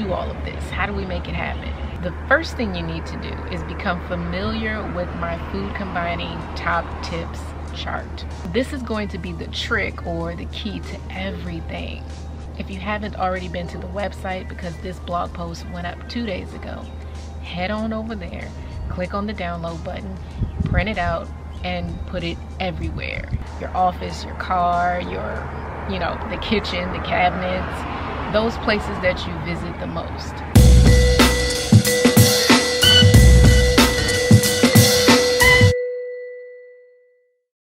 do all of this? How do we make it happen? The first thing you need to do is become familiar with my food combining top tips chart. This is going to be the trick or the key to everything. If you haven't already been to the website, because this blog post went up 2 days ago, head on over there, click on the download button, print it out, and put it everywhere. Your office, your car, the kitchen, the cabinets, those places that you visit the most.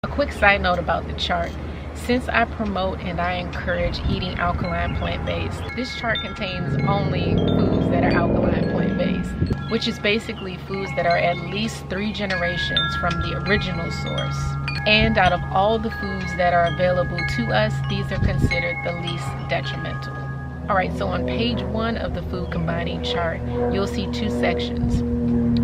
A quick side note about the chart. Since I promote and I encourage eating alkaline plant-based, this chart contains only foods that are alkaline plant-based, which is basically foods that are at least 3 generations from the original source. And out of all the foods that are available to us, these are considered the least detrimental. Alright, so on page 1 of the food combining chart, you'll see 2 sections.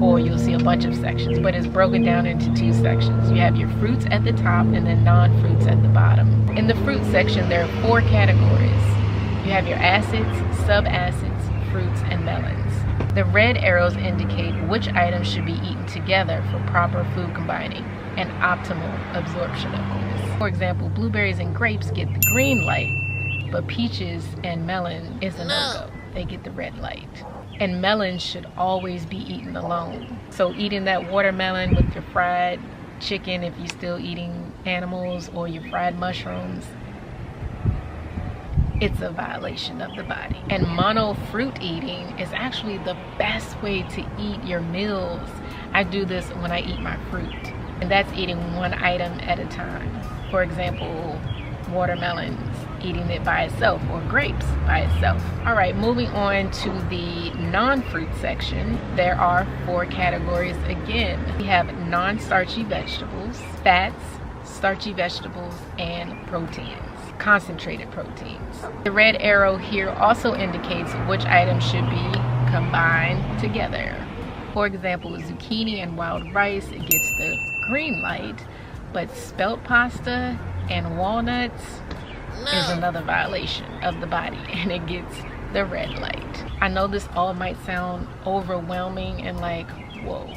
Or you'll see a bunch of sections, but it's broken down into 2 sections. You have your fruits at the top and then non-fruits at the bottom. In the fruit section, there are 4 categories. You have your acids, subacids, fruits, and melons. The red arrows indicate which items should be eaten together for proper food combining and optimal absorption, of course. For example, blueberries and grapes get the green light, but peaches and melon is a no-go. They get the red light. And melons should always be eaten alone. So eating that watermelon with your fried chicken, if you're still eating animals, or your fried mushrooms, it's a violation of the body. And mono fruit eating is actually the best way to eat your meals. I do this when I eat my fruit, and that's eating 1 item at a time. For example, watermelons, eating it by itself, or grapes by itself. Alright, moving on to the non-fruit section, there are 4 categories again. We have non-starchy vegetables, fats, starchy vegetables, and proteins, concentrated proteins. The red arrow here also indicates which items should be combined together. For example, zucchini and wild rice, it gets the green light, but spelt pasta and walnuts is another violation of the body, and it gets the red light. I know this all might sound overwhelming and like, whoa,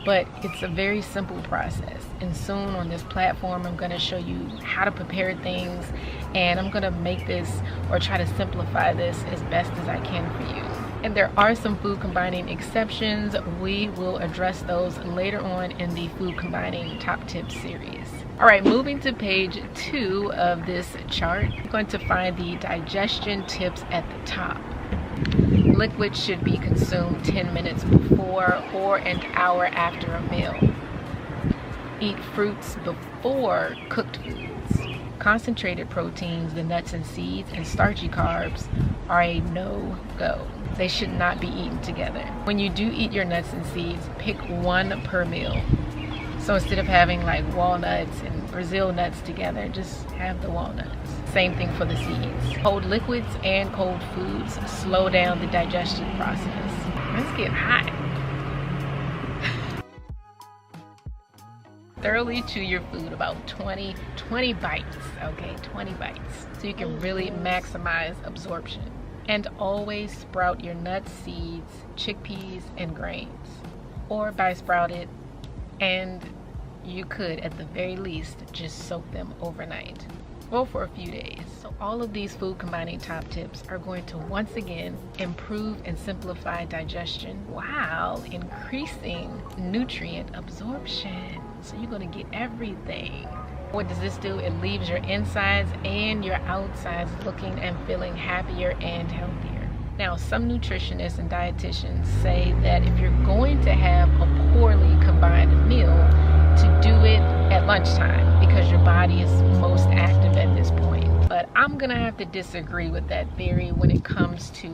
but it's a very simple process. And soon on this platform, I'm going to show you how to prepare things, and I'm going to make this, or try to simplify this as best as I can for you. And there are some food combining exceptions. We will address those later on in the food combining top tips series. Alright, moving to page 2 of this chart, you're going to find the digestion tips at the top. Liquids should be consumed 10 minutes before or an hour after a meal. Eat fruits before cooked foods. Concentrated proteins, the nuts and seeds, and starchy carbs are a no-go. They should not be eaten together. When you do eat your nuts and seeds, pick 1 per meal. So instead of having like walnuts and Brazil nuts together, just have the walnuts. Same thing for the seeds. Cold liquids and cold foods slow down the digestion process. Let's get hot. Thoroughly chew your food, about 20 bites, okay, 20 bites, so you can really maximize absorption. And always sprout your nuts, seeds, chickpeas, and grains, or by sprouted, and you could at the very least just soak them overnight or for a few days. So all of these food combining top tips are going to once again improve and simplify digestion while increasing nutrient absorption. So you're going to get everything. What does this do? It leaves your insides and your outsides looking and feeling happier and healthier. Now, some nutritionists and dietitians say that if you're going to have a poorly combined meal, to do it at lunchtime because your body is most active at this point. But I'm gonna have to disagree with that theory when it comes to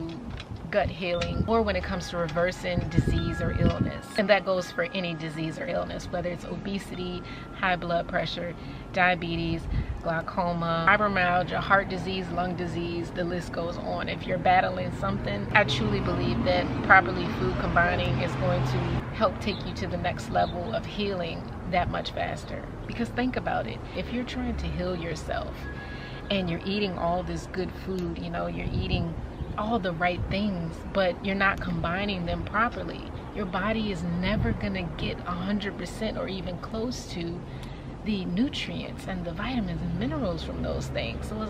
gut healing, or when it comes to reversing disease or illness. And that goes for any disease or illness, whether it's obesity, high blood pressure, diabetes, glaucoma, fibromyalgia, heart disease, lung disease, the list goes on. If you're battling something, I truly believe that properly food combining is going to help take you to the next level of healing that much faster. Because think about it, if you're trying to heal yourself and you're eating all this good food, you know, you're eating all the right things, but you're not combining them properly. Your body is never gonna get 100% or even close to the nutrients and the vitamins and minerals from those things. So it's